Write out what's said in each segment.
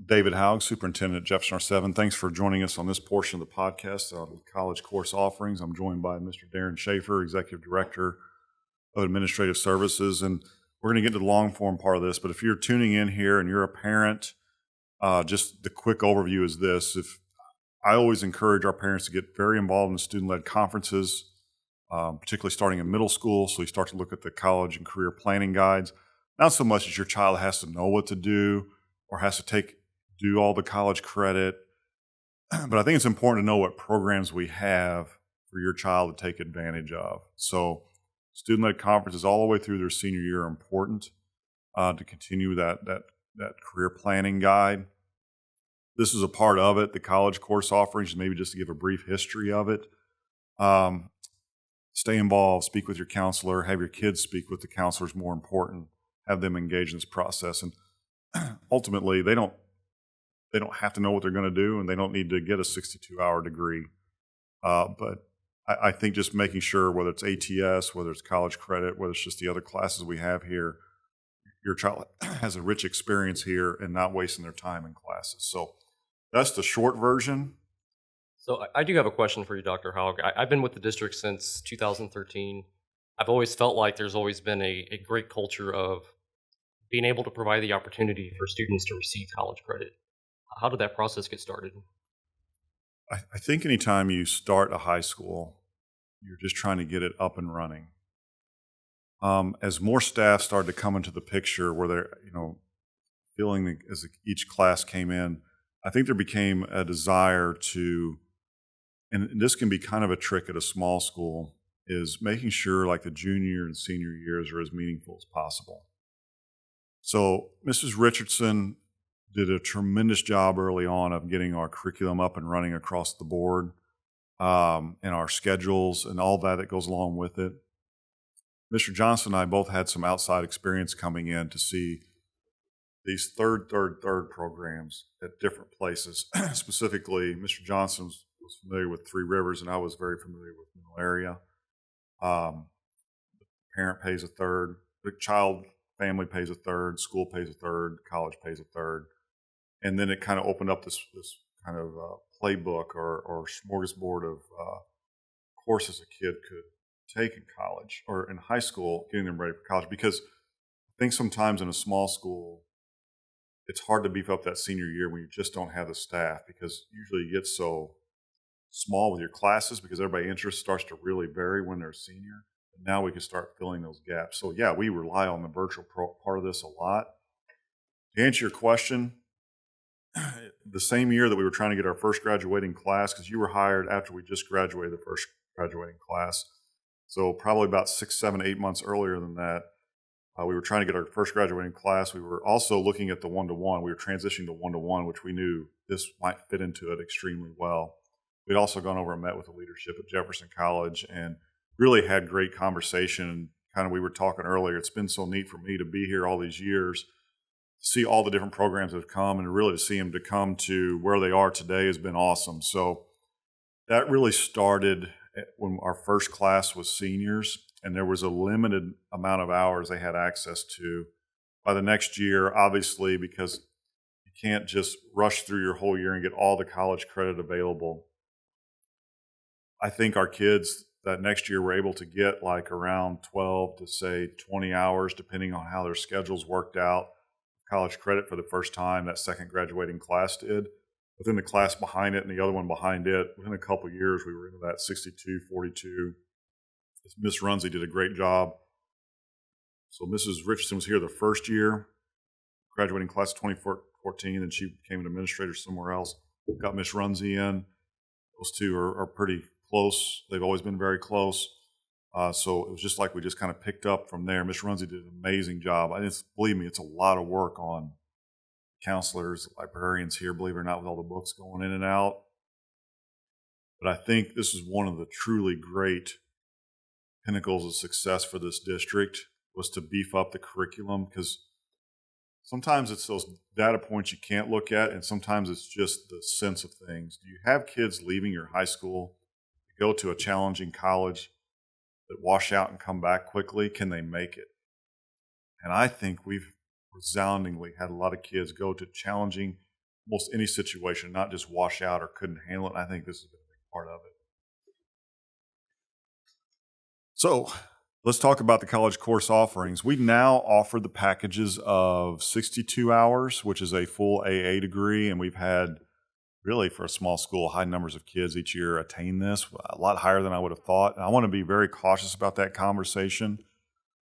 David Haug, Superintendent at Jefferson R-VII. Thanks for joining us on this portion of the podcast on college course offerings. I'm joined by Mr. Darren Schaefer, Executive Director of Administrative Services, and we're going to get to the long form part of this. But if you're tuning in here and you're a parent, just the quick overview is this. If I always encourage our parents to get very involved in student-led conferences, particularly starting in middle school. So you start to look at the college and career planning guides. Not so much as your child has to know what to do or has to do all the college credit, but I think it's important to know what programs we have for your child to take advantage of. So student-led conferences all the way through their senior year are important to continue that career planning guide. This is a part of it, the college course offerings, maybe just to give a brief history of it. Stay involved, speak with your counselor, have your kids speak with the counselors, more important, have them engage in this process. And ultimately, they don't have to know what they're going to do, and they don't need to get a 62-hour degree. But I think just making sure, whether it's ATS, whether it's college credit, whether it's just the other classes we have here, your child has a rich experience here and not wasting their time in classes. So that's the short version. So I do have a question for you, Dr. Haug. I've been with the district since 2013. I've always felt like there's always been a great culture of being able to provide the opportunity for students to receive college credit. How did that process get started? I think anytime you start a high school, you're just trying to get it up and running. As more staff started to come into the picture where they're, feeling as each class came in, I think there became a desire to, and this can be kind of a trick at a small school, is making sure like the junior and senior years are as meaningful as possible. So Mrs. Richardson did a tremendous job early on of getting our curriculum up and running across the board, and our schedules and all that goes along with it. Mr. Johnson and I both had some outside experience coming in to see these third programs at different places. Specifically, Mr. Johnson was familiar with Three Rivers, and I was very familiar with Middle Area. The parent pays a third, the child family pays a third, school pays a third, college pays a third. And then it kind of opened up this kind of playbook or smorgasbord of courses a kid could take in college or in high school, getting them ready for college. Because I think sometimes in a small school, it's hard to beef up that senior year when you just don't have the staff, because usually you get so small with your classes because everybody's interest starts to really vary when they're a senior. And now we can start filling those gaps. So yeah, we rely on the virtual part of this a lot. To answer your question, the same year that we were trying to get our first graduating class, because you were hired after we just graduated the first graduating class. So probably about 6, 7, 8 months earlier than that, we were trying to get our first graduating class. We were also looking at the one-to-one. We were transitioning to one-to-one, which we knew this might fit into it extremely well. We'd also gone over and met with the leadership at Jefferson College and really had great conversation. Kind of, we were talking earlier, it's been so neat for me to be here all these years, to see all the different programs that have come, and really to see them to come to where they are today has been awesome. So that really started when our first class was seniors, and there was a limited amount of hours they had access to. By the next year, obviously, because you can't just rush through your whole year and get all the college credit available, I think our kids that next year were able to get like around 12 to say 20 hours, depending on how their schedules worked out, college credit for the first time that second graduating class did. But then the class behind it and the other one behind it, within a couple of years, we were into that 62, 42. Miss Runzie did a great job. So Mrs. Richardson was here the first year, graduating class of 2014, and she became an administrator somewhere else. Got Miss Runzie in. Those two are pretty close. They've always been very close. So it was just like we just kind of picked up from there. Miss Runzie did an amazing job. Believe me, it's a lot of work on counselors, librarians here, believe it or not, with all the books going in and out. But I think this is one of the truly great pinnacles of success for this district, was to beef up the curriculum, because sometimes it's those data points you can't look at, and sometimes it's just the sense of things. Do you have kids leaving your high school to go to a challenging college that wash out and come back quickly? Can they make it? And I think we've resoundingly had a lot of kids go to challenging almost any situation, not just wash out or couldn't handle it. I think this has been a big part of it. So let's talk about the college course offerings. We now offer the packages of 62 hours, which is a full AA degree, and we've had really, for a small school, high numbers of kids each year attain this, a lot higher than I would have thought. And I want to be very cautious about that conversation.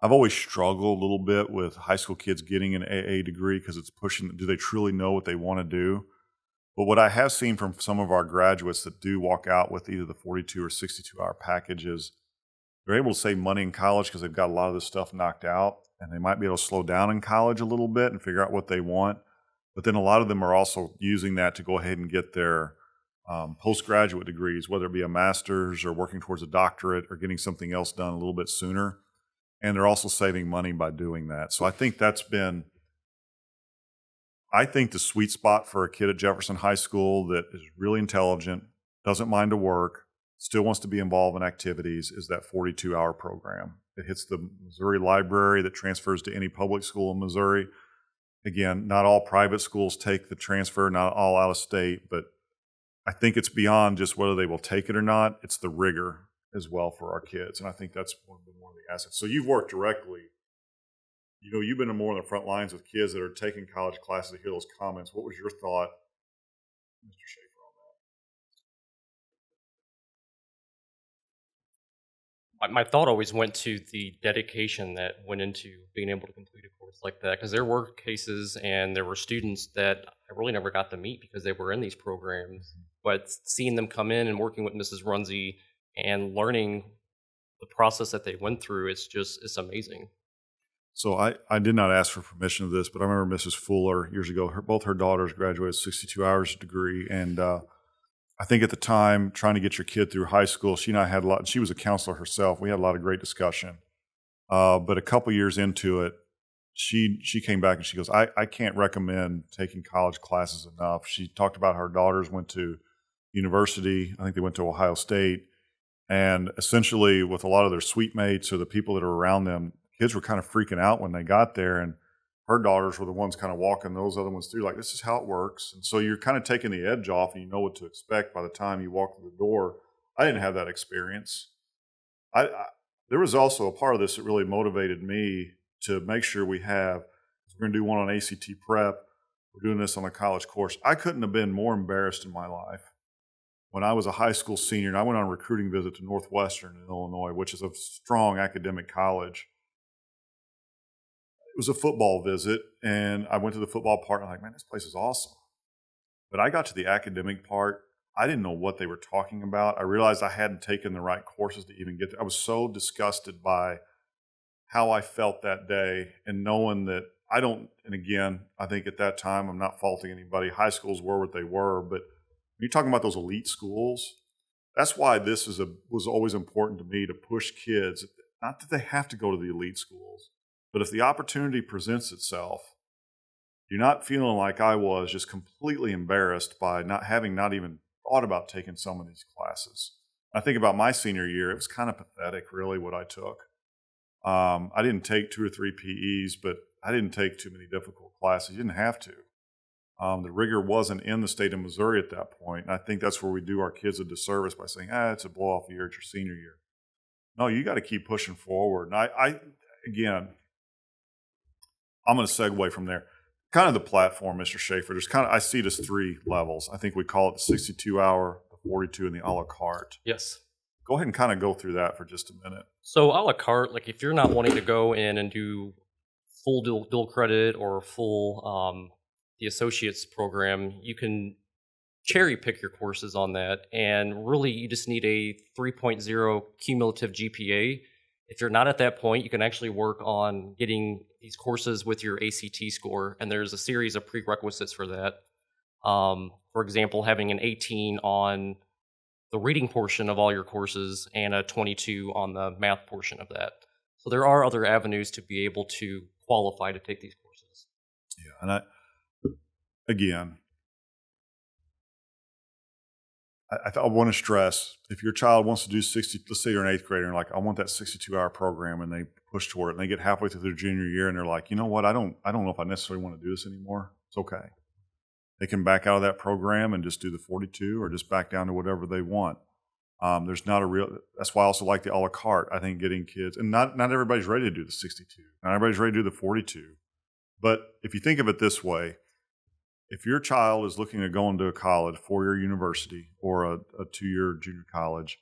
I've always struggled a little bit with high school kids getting an AA degree because it's pushing, do they truly know what they want to do? But what I have seen from some of our graduates that do walk out with either the 42 or 62-hour packages, they're able to save money in college because they've got a lot of this stuff knocked out, and they might be able to slow down in college a little bit and figure out what they want. But then a lot of them are also using that to go ahead and get their postgraduate degrees, whether it be a master's or working towards a doctorate or getting something else done a little bit sooner. And they're also saving money by doing that. So I think that's been, I think the sweet spot for a kid at Jefferson High School that is really intelligent, doesn't mind to work, still wants to be involved in activities is that 42-hour program. It hits the Missouri library that transfers to any public school in Missouri. Again, not all private schools take the transfer, not all out of state, but I think it's beyond just whether they will take it or not. It's the rigor as well for our kids. And I think that's one of the assets. So you've worked directly, you've been more on the front lines with kids that are taking college classes to hear those comments. What was your thought, Mr. Schaefer, on My thought always went to the dedication that went into being able to complete a course like that, because there were cases and there were students that I really never got to meet because they were in these programs. But seeing them come in and working with Mrs. Runze and learning the process that they went through, it's amazing. So I did not ask for permission of this, but I remember Mrs. Fuller years ago, both her daughters graduated 62 hours degree. And I think at the time, trying to get your kid through high school, she and I had a lot, she was a counselor herself. We had a lot of great discussion. But a couple years into it, she came back and she goes, I can't recommend taking college classes enough. She talked about her daughters went to university. I think they went to Ohio State. And essentially with a lot of their suite mates or the people that are around them, kids were kind of freaking out when they got there. And her daughters were the ones kind of walking those other ones through, like, this is how it works. And so you're kind of taking the edge off and you know what to expect by the time you walk through the door. I didn't have that experience. There was also a part of this that really motivated me to make sure we're going to do one on ACT prep. We're doing this on a college course. I couldn't have been more embarrassed in my life when I was a high school senior and I went on a recruiting visit to Northwestern in Illinois, which is a strong academic college. It was a football visit, and I went to the football part, and I'm like, man, this place is awesome. But I got to the academic part. I didn't know what they were talking about. I realized I hadn't taken the right courses to even get there. I was so disgusted by how I felt that day, and knowing that and again, I think at that time, I'm not faulting anybody. High schools were what they were, but when you're talking about those elite schools, that's why this was always important to me to push kids. Not that they have to go to the elite schools, but if the opportunity presents itself, you're not feeling like I was, just completely embarrassed by not even thought about taking some of these classes. I think about my senior year, it was kind of pathetic, really, what I took. I didn't take 2 or 3 PEs, but I didn't take too many difficult classes. You didn't have to. The rigor wasn't in the state of Missouri at that point. And I think that's where we do our kids a disservice by saying, it's a blow-off year, it's your senior year. No, you got to keep pushing forward. And again, I'm going to segue from there. Kind of the platform, Mr. Schaefer, I see it as 3 levels. I think we call it the 62-hour, the 42, and the a la carte. Yes. Go ahead and kind of go through that for just a minute. So a la carte, like if you're not wanting to go in and do full dual credit or full the associates program, you can cherry pick your courses on that. And really, you just need a 3.0 cumulative GPA. If you're not at that point, you can actually work on getting these courses with your ACT score. And there's a series of prerequisites for that. For example, having an 18 on the reading portion of all your courses and a 22 on the math portion of that. So there are other avenues to be able to qualify to take these courses. Yeah, and again, I want to stress, if your child wants to do 60, let's say you're an 8th grader and like, I want that 62-hour program, and they push toward it and they get halfway through their junior year and they're like, you know what, I don't know if I necessarily want to do this anymore. It's okay. They can back out of that program and just do the 42 or just back down to whatever they want. There's not a real, that's why I also like the a la carte. I think getting kids, and not everybody's ready to do the 62. Not everybody's ready to do the 42. But if you think of it this way, if your child is looking at going to a college, 4-year university or a 2-year junior college,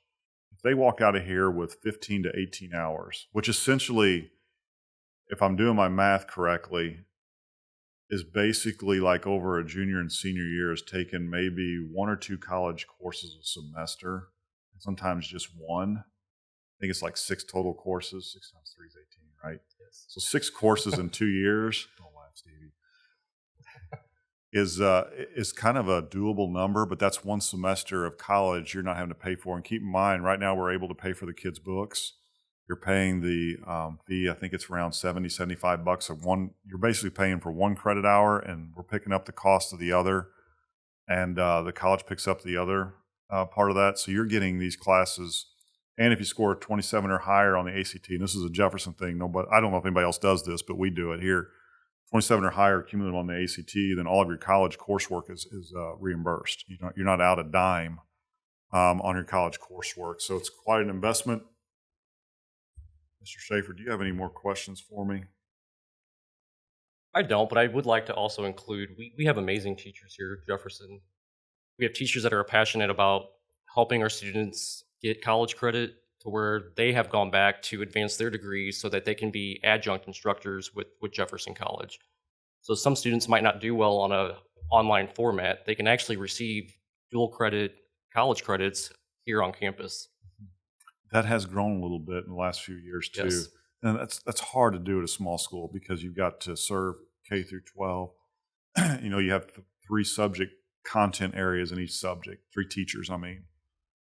if they walk out of here with 15 to 18 hours, which essentially, if I'm doing my math correctly, is basically like over a junior and senior year is taking maybe 1 or 2 college courses a semester, sometimes just one. I think it's like 6 total courses. 6 times 3 is 18, right? Yes. So 6 courses in 2 years. Don't laugh, Stevie. Is kind of a doable number, but that's one semester of college you're not having to pay for. And keep in mind, right now we're able to pay for the kids' books. You're paying the fee, I think it's around $75 of one. You're basically paying for 1 credit hour, and we're picking up the cost of the other, and the college picks up the other part of that. So you're getting these classes, and if you score 27 or higher on the ACT, and this is a Jefferson thing, I don't know if anybody else does this, but we do it here. 27 or higher cumulative on the ACT, then all of your college coursework is reimbursed. You're not out a dime on your college coursework. So it's quite an investment. Mr. Schaefer, do you have any more questions for me? I don't, but I would like to also include we have amazing teachers here at Jefferson. We have teachers that are passionate about helping our students get college credit to where they have gone back to advance their degrees so that they can be adjunct instructors with Jefferson College. So some students might not do well on a online format. They can actually receive dual credit college credits here on campus. That has grown a little bit in the last few years too. Yes. And that's hard to do at a small school because you've got to serve K through 12. You have 3 subject content areas in each subject, 3 teachers, I mean.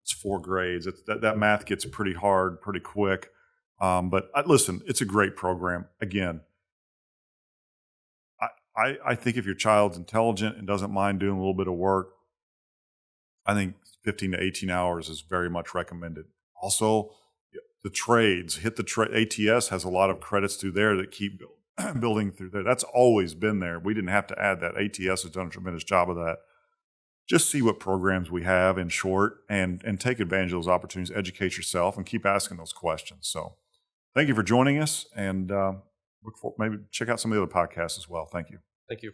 It's 4 grades. That math gets pretty hard pretty quick. But listen, it's a great program. Again, I think if your child's intelligent and doesn't mind doing a little bit of work, I think 15 to 18 hours is very much recommended. Also, the trades, ATS has a lot of credits through there that keep building through there. That's always been there. We didn't have to add that. ATS has done a tremendous job of that. Just see what programs we have in short and take advantage of those opportunities, educate yourself, and keep asking those questions. So thank you for joining us, and maybe check out some of the other podcasts as well. Thank you. Thank you.